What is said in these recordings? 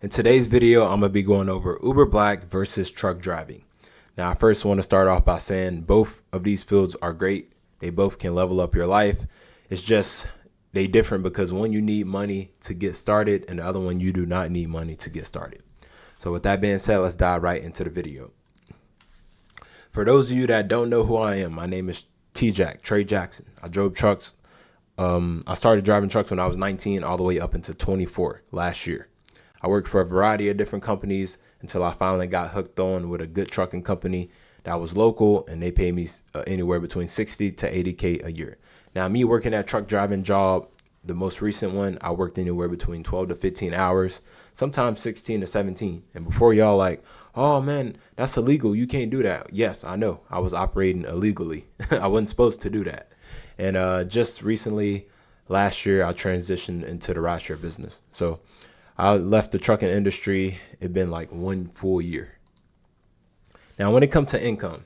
In today's video, I'm going to be going over Uber Black versus truck driving. Now, I first want to start off by saying both of these fields are great. They both can level up your life. It's just they different because one you need money to get started and the other one you do not need money to get started. So with that being said, let's dive right into the video. For those of you that don't know who I am, my name is TJackk, Trey Jackson. I drove trucks. I started driving trucks when I was 19 all the way up into 24 last year. I worked for a variety of different companies until I finally got hooked on with a good trucking company that was local, and they paid me anywhere between 60 to 80K a year. Now, me working that truck driving job, the most recent one, I worked anywhere between 12 to 15 hours, sometimes 16 to 17. And before y'all like, oh man, that's illegal, you can't do that. Yes, I know, I was operating illegally. I wasn't supposed to do that. And just recently, last year, I transitioned into the rideshare business. So I left the trucking industry. It'd been like 1 full year. Now, when it comes to income,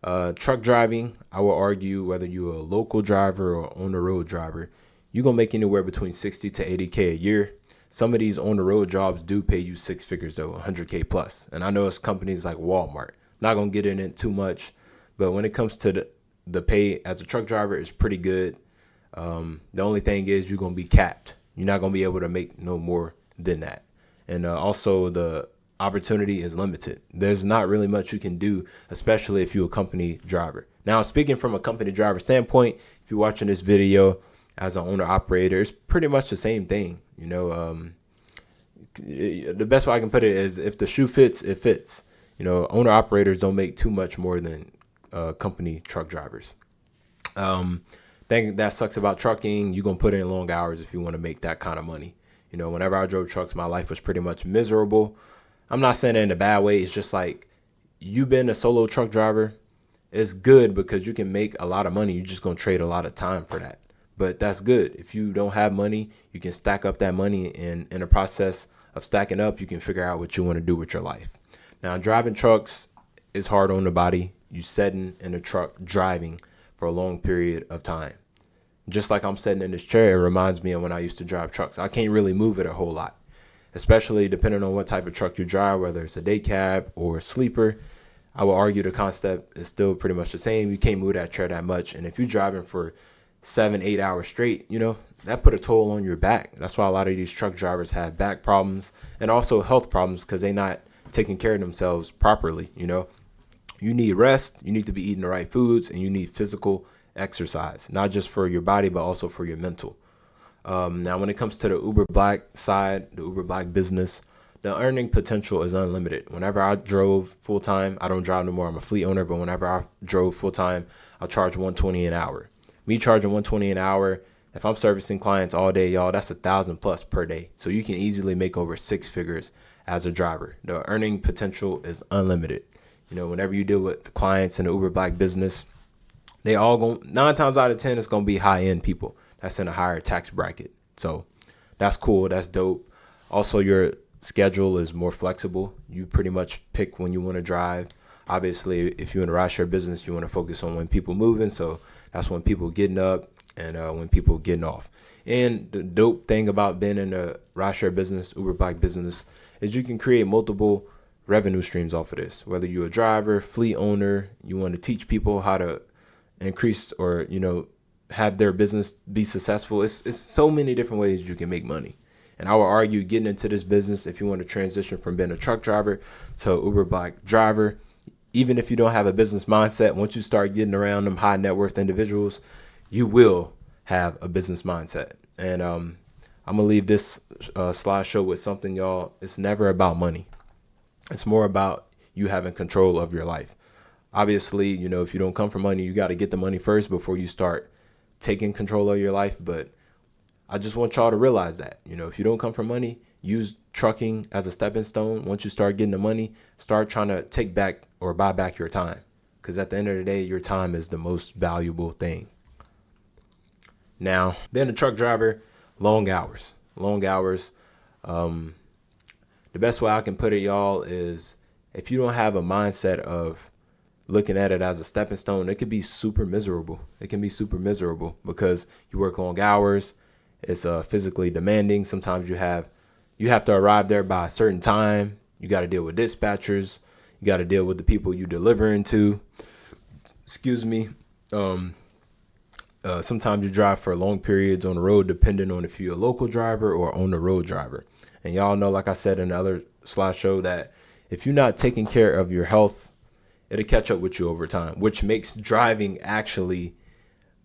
truck driving, I will argue whether you're a local driver or on the road driver, you're going to make anywhere between 60 to 80K a year. Some of these on the road jobs do pay you six figures though, 100K plus. And I know it's companies like Walmart. Not going to get in it too much, but when it comes to the pay as a truck driver is pretty good. The only thing is you're going to be capped. You're not going to be able to make no more than that. And also the opportunity is limited. There's not really much you can do, especially if you're a company driver. Now, speaking from a company driver standpoint, if you're watching this video as an owner operator, it's pretty much the same thing. You know, the best way I can put it is if the shoe fits, it fits. You know, owner operators don't make too much more than company truck drivers. Thing that sucks about trucking, you're going to put in long hours if you want to make that kind of money. You know, whenever I drove trucks, my life was pretty much miserable. I'm not saying it in a bad way. It's just like you've been a solo truck driver. It's good because you can make a lot of money. You're just going to trade a lot of time for that. But that's good. If you don't have money, you can stack up that money. And in the process of stacking up, you can figure out what you want to do with your life. Now, driving trucks is hard on the body. You sitting in a truck driving for a long period of time. Just like I'm sitting in this chair, it reminds me of when I used to drive trucks. I can't really move it a whole lot, especially depending on what type of truck you drive, whether it's a day cab or a sleeper. I will argue the concept is still pretty much the same. You can't move that chair that much. And if you're driving for 7-8 hours straight, you know, that put a toll on your back. That's why a lot of these truck drivers have back problems and also health problems because they're not taking care of themselves properly. You know, you need rest, you need to be eating the right foods, and you need physical exercise, not just for your body, but also for your mental. Now, when it comes to the Uber Black side, the Uber Black business, the earning potential is unlimited. Whenever I drove full time, I don't drive no more. I'm a fleet owner, but whenever I drove full time, I charge $120 an hour. Me charging $120 an hour, if I'm servicing clients all day, y'all, that's $1,000 plus per day. So you can easily make over six figures as a driver. The earning potential is unlimited. You know, whenever you deal with the clients in the Uber Black business, they all go 9 times out of 10, it's going to be high end people that's in a higher tax bracket. So that's cool. That's dope. Also, your schedule is more flexible. You pretty much pick when you want to drive. Obviously, if you're in a rideshare business, you want to focus on when people moving. So that's when people getting up and when people getting off. And the dope thing about being in a rideshare business, Uber Black business, is you can create multiple revenue streams off of this. Whether you're a driver, fleet owner, you want to teach people how to increase or, you know, have their business be successful. It's so many different ways you can make money. And I would argue getting into this business, if you want to transition from being a truck driver to an Uber Black driver, even if you don't have a business mindset, once you start getting around them high net worth individuals, you will have a business mindset. And I'm going to leave this slideshow with something, y'all. It's never about money. It's more about you having control of your life. Obviously, you know, if you don't come from money, you got to get the money first before you start taking control of your life. But I just want y'all to realize that, you know, if you don't come from money, use trucking as a stepping stone. Once you start getting the money, start trying to take back or buy back your time. Because at the end of the day, your time is the most valuable thing. Now, being a truck driver, long hours. The best way I can put it, y'all, is if you don't have a mindset of looking at it as a stepping stone, it could be super miserable. It can be super miserable because you work long hours. It's physically demanding. Sometimes you you have to arrive there by a certain time. You got to deal with dispatchers. You got to deal with the people you delivering to. Excuse me. Sometimes you drive for long periods on the road, depending on if you're a local driver or on the road driver. And y'all know, like I said in the other slideshow, that if you're not taking care of your health, it'll catch up with you over time, which makes driving actually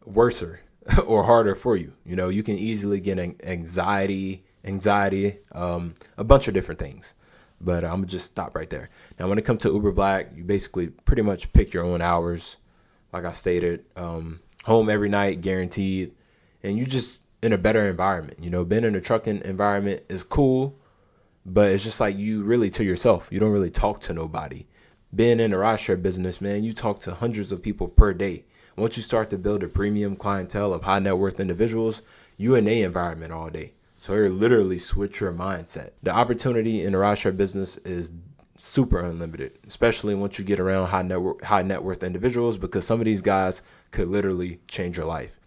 worser or harder for you. You know, you can easily get anxiety, a bunch of different things. But I'm gonna just stop right there. Now, when it comes to Uber Black, you basically pretty much pick your own hours. Like I stated, home every night, guaranteed. And you just in a better environment. You know, being in a trucking environment is cool, but it's just like you really to yourself. You don't really talk to nobody. Being in the rideshare business, man, you talk to hundreds of people per day. Once you start to build a premium clientele of high net worth individuals, you in a environment all day. So it literally switch your mindset. The opportunity in the rideshare business is super unlimited, especially once you get around high net worth individuals, because some of these guys could literally change your life.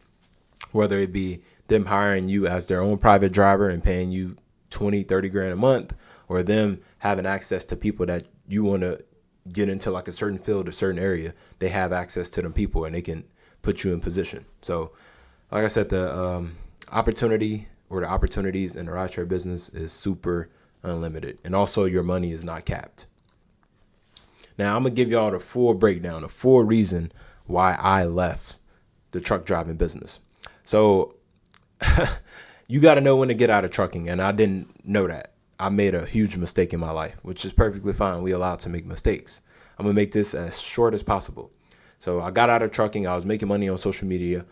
Whether it be them hiring you as their own private driver and paying you 20, 30 grand a month, or them having access to people that you want to get into like a certain field, a certain area, they have access to them people and they can put you in position. So like I said, the opportunity or the opportunities in the rideshare business is super unlimited. And also your money is not capped. Now I'm going to give y'all the full breakdown, the full reason why I left the truck driving business. So you got to know when to get out of trucking. And I didn't know that. I made a huge mistake in my life, which is perfectly fine. We allowed to make mistakes. I'm going to make this as short as possible. So I got out of trucking. I was making money on social media.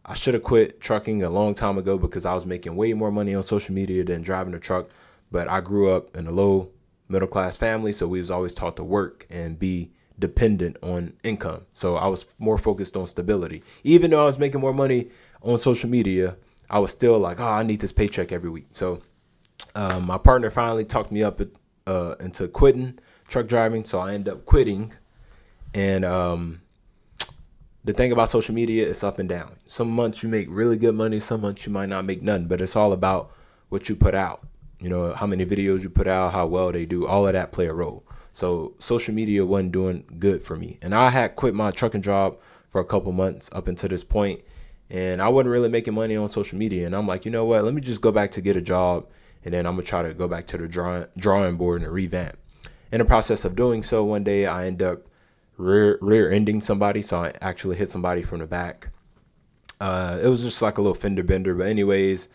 I should have quit trucking a long time ago because I was making way more money on social media than driving a truck. But I grew up in a low middle class family, so we was always taught to work and be dependent on income. So I was more focused on stability. Even though I was making more money on social media, I was still like, I need this paycheck every week. So my partner finally talked me up into quitting truck driving. So I ended up quitting. And the thing about social media is up and down. Some months you make really good money. Some months you might not make none. But it's all about what you put out. You know, how many videos you put out, how well they do. All of that play a role. So social media wasn't doing good for me. And I had quit my trucking job for a couple months up until this point. And I wasn't really making money on social media. And I'm like, you know what? Let me just go back to get a job. And then I'm going to try to go back to the drawing board and revamp. In the process of doing so, one day I end up rear-ending somebody. So I actually hit somebody from the back. It was just like a little fender bender. But anyways,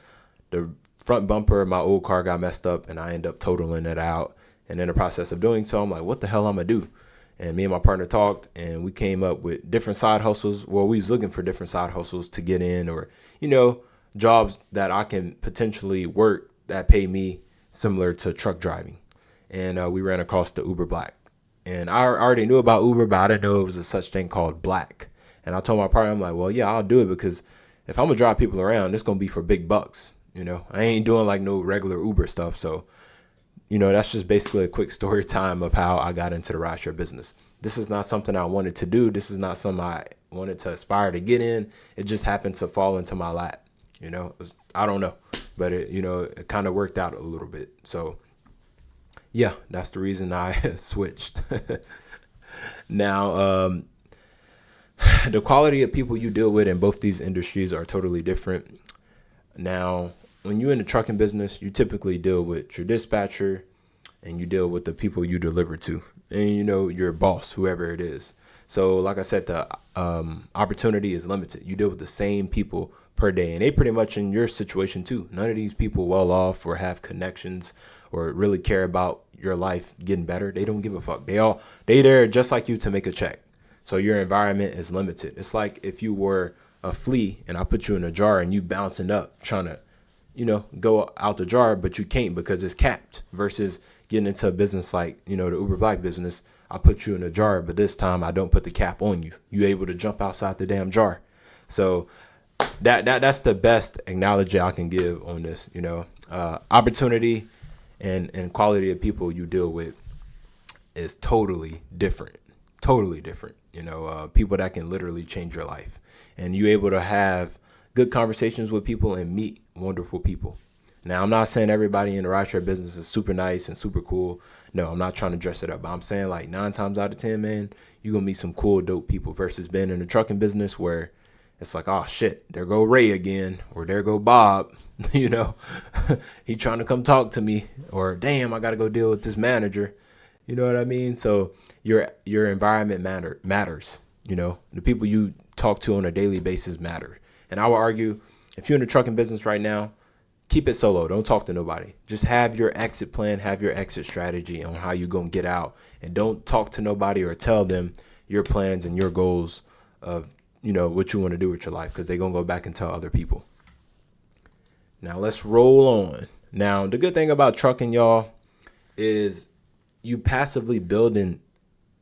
the front bumper of my old car got messed up and I end up totaling it out. And in the process of doing so, I'm like, what the hell I'm going to do? And me and my partner talked and we came up with different side hustles. Well, we was looking for different side hustles to get in, or, you know, jobs that I can potentially work that pay me similar to truck driving. And we ran across the Uber Black. And I already knew about Uber, but I didn't know it was a such thing called Black. And I told my partner, I'm like, well, yeah, I'll do it because if I'm going to drive people around, it's going to be for big bucks. You know, I ain't doing like no regular Uber stuff. So, you know, that's just basically a quick story time of how I got into the rideshare business. This is not something I wanted to do. This is not something I wanted to aspire to get in. It just happened to fall into my lap. You know, I don't know, but it kind of worked out a little bit. So, yeah, that's the reason I switched. Now, the quality of people you deal with in both these industries are totally different. Now, when you're in the trucking business, you typically deal with your dispatcher and you deal with the people you deliver to and, you know, your boss, whoever it is. So like I said, the opportunity is limited. You deal with the same people per day and they pretty much in your situation too. None of these people well off or have connections or really care about your life getting better. They don't give a fuck. They there just like you to make a check. So your environment is limited. It's like if you were a flea and I put you in a jar and you bouncing up trying to, you know, go out the jar, but you can't because it's capped, versus getting into a business like, you know, the Uber Black business. I put you in a jar, but this time I don't put the cap on you. You able to jump outside the damn jar. So that's the best analogy I can give on this, you know, opportunity and quality of people you deal with is totally different, you know, people that can literally change your life and you able to have good conversations with people and meet wonderful people. Now, I'm not saying everybody in the rideshare business is super nice and super cool. No, I'm not trying to dress it up. But I'm saying like 9 times out of 10, man, you're going to meet some cool, dope people versus being in the trucking business where it's like, oh shit, there go Ray again, or there go Bob, you know, he trying to come talk to me, or damn, I got to go deal with this manager. You know what I mean? So your environment matters. You know, the people you talk to on a daily basis matter. And I would argue, if you're in the trucking business right now, keep it solo. Don't talk to nobody. Just have your exit plan, have your exit strategy on how you gonna get out, and don't talk to nobody or tell them your plans and your goals of, you know, what you want to do with your life, because they're gonna go back and tell other people. Now let's roll on. Now the good thing about trucking, y'all, is you passively building,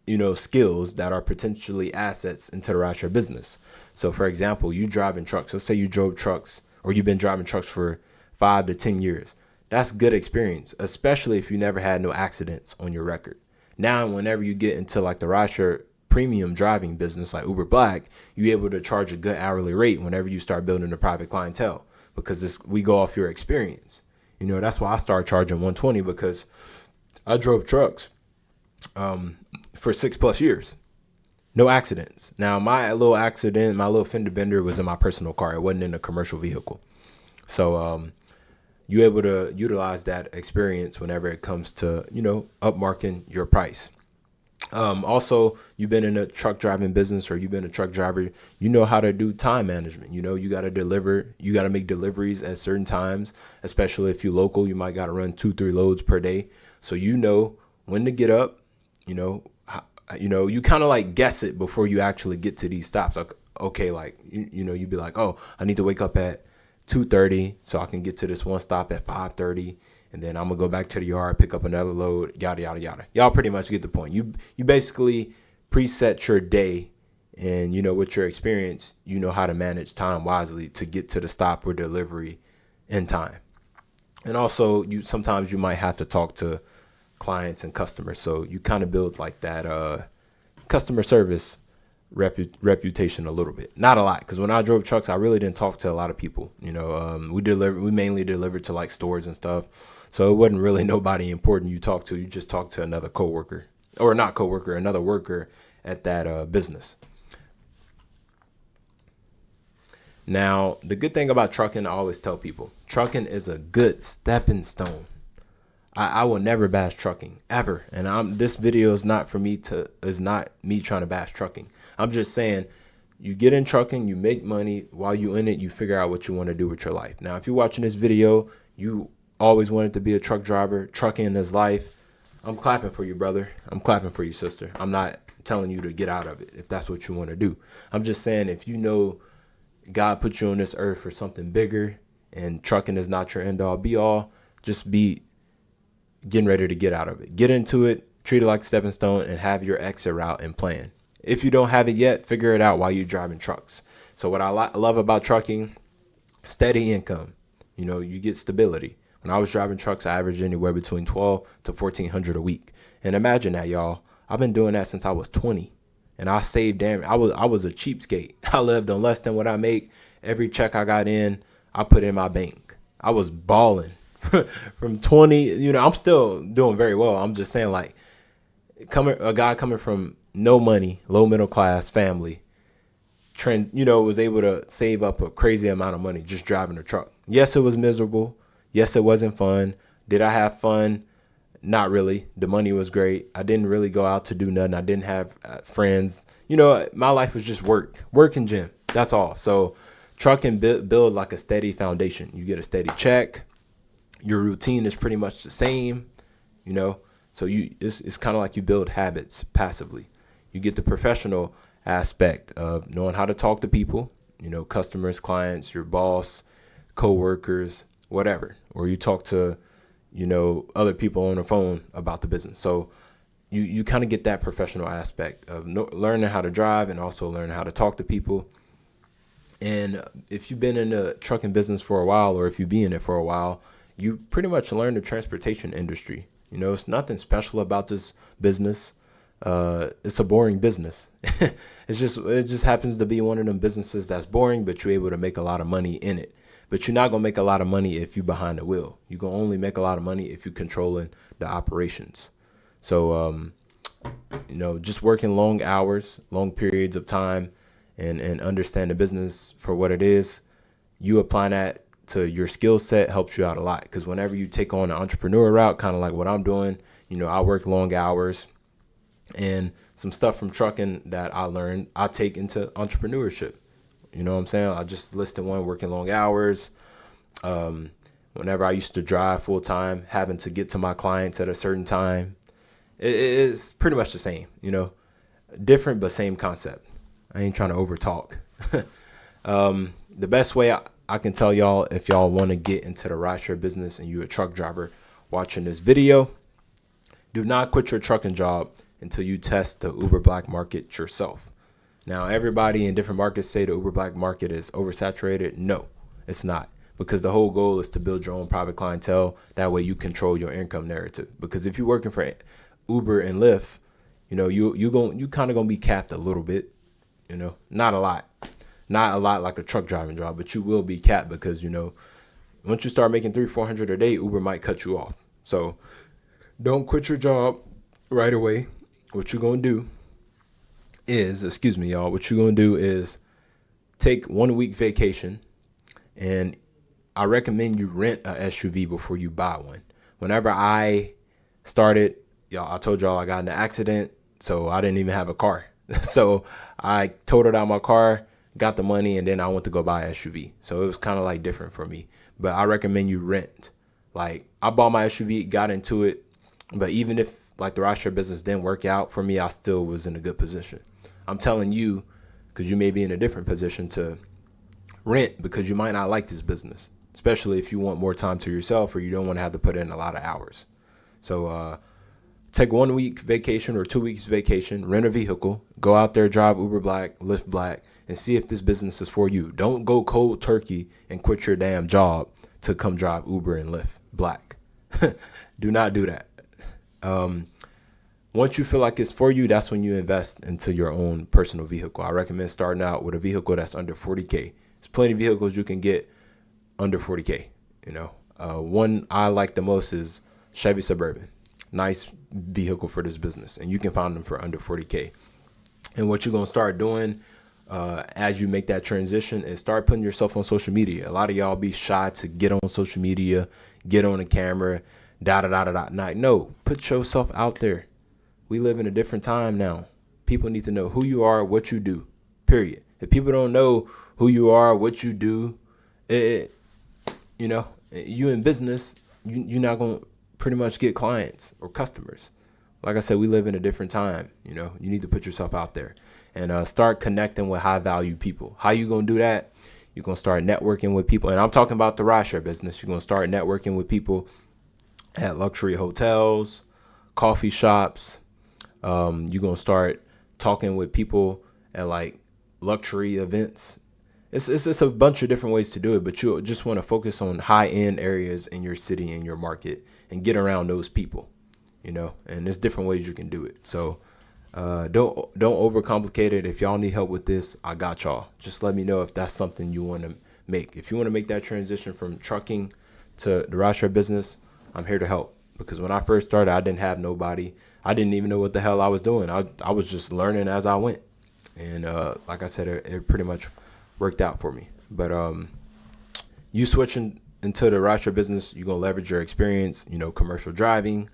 you know, skills that are potentially assets into the rideshare business. So for example, you driving trucks. Let's say you drove trucks, or you've been driving trucks for 5 to 10 years. That's good experience, especially if you never had no accidents on your record. Now, whenever you get into like the rideshare premium driving business like Uber Black, you're able to charge a good hourly rate whenever you start building a private clientele, because we go off your experience. You know, that's why I started charging $120, because I drove trucks for 6+ years. No accidents. Now, my little accident, my little fender bender was in my personal car. It wasn't in a commercial vehicle. So you're able to utilize that experience whenever it comes to, you know, upmarking your price. Also, you've been in a truck driving business, or you've been a truck driver, you know how to do time management. You know, you got to deliver, you got to make deliveries at certain times, especially if you're local. You might got to run 2-3 loads per day. So, you know when to get up, you know, you kind of like guess it before you actually get to these stops. Like, okay, like, you know, you'd be like, oh, I need to wake up at 2:30 so I can get to this one stop at 5:30. And then I'm going to go back to the yard, pick up another load, yada, yada, yada. Y'all pretty much get the point. You basically preset your day, and, you know, with your experience, you know how to manage time wisely to get to the stop or delivery in time. And also, sometimes you might have to talk to clients and customers. So you kind of build like that customer service reputation a little bit, not a lot, because when I drove trucks, I really didn't talk to a lot of people. You know, we mainly delivered to like stores and stuff, so it wasn't really nobody important you talk to. You just talk to another coworker, or not coworker, another worker at that business. Now, the good thing about trucking, I always tell people, trucking is a good stepping stone. I will never bash trucking ever. And this video is not me trying to bash trucking. I'm just saying, you get in trucking, you make money. While you in it, you figure out what you want to do with your life. Now, if you're watching this video, you always wanted to be a truck driver, trucking is life, I'm clapping for you, brother. I'm clapping for you, sister. I'm not telling you to get out of it if that's what you want to do. I'm just saying, if you know God put you on this earth for something bigger, and trucking is not your end all be all, just be getting ready to get out of it. Get into it, treat it like a stepping stone, and have your exit route and plan. If you don't have it yet, figure it out while you're driving trucks. So what I love about trucking, steady income. You know, you get stability. When I was driving trucks, I averaged anywhere between $1,200 to $1,400 a week. And imagine that, y'all. I've been doing that since I was 20. And I saved I was a cheapskate. I lived on less than what I make. Every check I got in, I put in my bank. I was balling. From 20, you know, I'm still doing very well. I'm just saying, like, a guy coming from no money, low middle class family, was able to save up a crazy amount of money just driving a truck. Yes, it was miserable. Yes, it wasn't fun. Did I have fun? Not really. The money was great. I didn't really go out to do nothing. I didn't have friends. You know, my life was just work and gym. That's all. So trucking build like a steady foundation. You get a steady check. Your routine is pretty much the same, you know, so it's kind of like you build habits passively. You get the professional aspect of knowing how to talk to people, you know, customers, clients, your boss, coworkers, whatever, or you talk to, you know, other people on the phone about the business. So you kind of get that professional aspect of learning how to drive and also learning how to talk to people. And if you've been in the trucking business for a while, or if you be in it for a while, you pretty much learn the transportation industry. You know, it's nothing special about this business. It's a boring business. It just happens to be one of them businesses that's boring, but you're able to make a lot of money in it. but you're not going to make a lot of money if you behind the wheel. You're going to only make a lot of money if you're controlling the operations. So, just working long hours, long periods of time, and understand the business for what it is, you applying that to your skill set helps you out a lot. Because whenever you take on an entrepreneur route, kind of like what I'm doing, I work long hours, and some stuff from trucking that I learned, I take into entrepreneurship. You know what I'm saying? I just listed one, working long hours. Whenever I used to drive full time, having to get to my clients at a certain time, it's pretty much the same, different, but same concept. I ain't trying to over talk. The best way I can tell y'all, if y'all want to get into the rideshare business and you're a truck driver watching this video, do not quit your trucking job until you test the Uber Black market yourself. Now, everybody in different markets say the Uber Black market is oversaturated. No, it's not. Because the whole goal is to build your own private clientele. That way you control your income narrative. Because if you're working for Uber and Lyft, you kind of gonna be capped a little bit. Not a lot like a truck driving job, but you will be capped because once you start making $300-$400 a day, Uber might cut you off. So don't quit your job right away. What you're gonna do is, take 1 week vacation, and I recommend you rent a SUV before you buy one. Whenever I started, I told y'all I got in an accident, so I didn't even have a car. So I totaled out my car, got the money, and then I went to go buy an SUV. So it was kind of like different for me. But I recommend you rent. Like, I bought my SUV, got into it, but even if like the rideshare business didn't work out for me, I still was in a good position. I'm telling you, because you may be in a different position to rent, because you might not like this business, especially if you want more time to yourself or you don't want to have to put in a lot of hours. So take 1 week vacation or 2 weeks vacation, rent a vehicle, go out there, drive Uber Black, Lyft Black, and see if this business is for you. Don't go cold turkey and quit your damn job to come drive Uber and Lyft Black. Do not do that. Once you feel like it's for you, that's when you invest into your own personal vehicle. I recommend starting out with a vehicle that's under 40K. There's plenty of vehicles you can get under 40K. One I like the most is Chevy Suburban. Nice vehicle for this business, and you can find them for under 40K. And what you're going to start doing as you make that transition is start putting yourself on social media. A lot of y'all be shy to get on social media, get on the camera, No, put yourself out there. We live in a different time now. People need to know who you are, what you do, period. If people don't know who you are, what you do, you in business, you're not going to pretty much get clients or customers. Like I said, we live in a different time. You need to put yourself out there and start connecting with high value people. How you going to do that? You're going to start networking with people. And I'm talking about the rideshare business. You're going to start networking with people at luxury hotels, coffee shops. You're going to start talking with people at like luxury events. It's a bunch of different ways to do it, but you just want to focus on high end areas in your city, in your market, and get around those people, and there's different ways you can do it. So don't overcomplicate it. If y'all need help with this, I got y'all. Just let me know if that's something you want to make. If you want to make that transition from trucking to the rideshare business, I'm here to help. Because when I first started, I didn't have nobody. I didn't even know what the hell I was doing. I was just learning as I went. And like I said, it pretty much worked out for me. But you switching into the rideshare business, you're going to leverage your experience, commercial driving.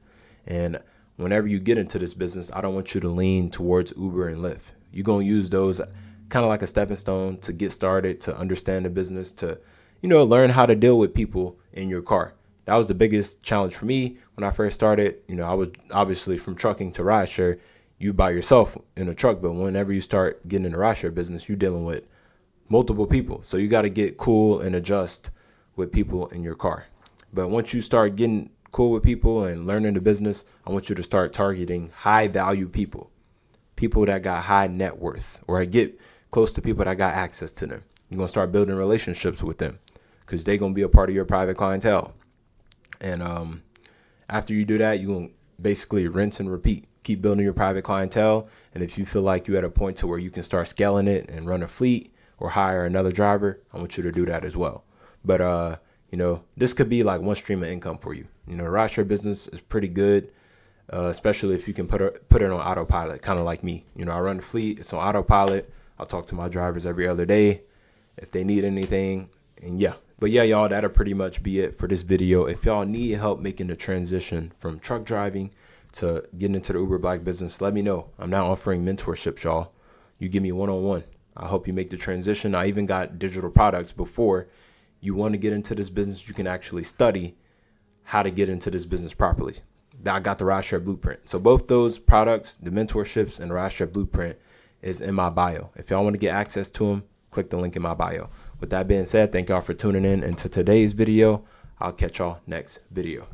And whenever you get into this business, I don't want you to lean towards Uber and Lyft. You're going to use those kind of like a stepping stone to get started, to understand the business, to, learn how to deal with people in your car. That was the biggest challenge for me when I first started. I was obviously from trucking to rideshare, you by yourself in a truck. But whenever you start getting in the rideshare business, you're dealing with multiple people. So you got to get cool and adjust with people in your car. But once you start getting cool with people and learning the business, I want you to start targeting high value people that got high net worth, or get close to people that got access to them. You're going to start building relationships with them because they're going to be a part of your private clientele. And after you do that, you're going to basically rinse and repeat. Keep building your private clientele. And if you feel like you're at a point to where you can start scaling it and run a fleet or hire another driver, I want you to do that as well. But you know, this could be like one stream of income for you. You know, the rideshare business is pretty good, especially if you can put it on autopilot, kind of like me. You know, I run the fleet, it's on autopilot. I'll talk to my drivers every other day if they need anything. And yeah, but yeah, y'all, that'll pretty much be it for this video. If y'all need help making the transition from truck driving to getting into the Uber Black business, let me know. I'm now offering mentorships, y'all. You give me one-on-one. I'll help you make the transition. I even got digital products before you want to get into this business. You can actually study how to get into this business properly. I got the Rideshare Blueprint. So both those products, the mentorships and the Rideshare Blueprint, is in my bio. If y'all want to get access to them, click the link in my bio. With that being said, thank y'all for tuning in into today's video. I'll catch y'all next video.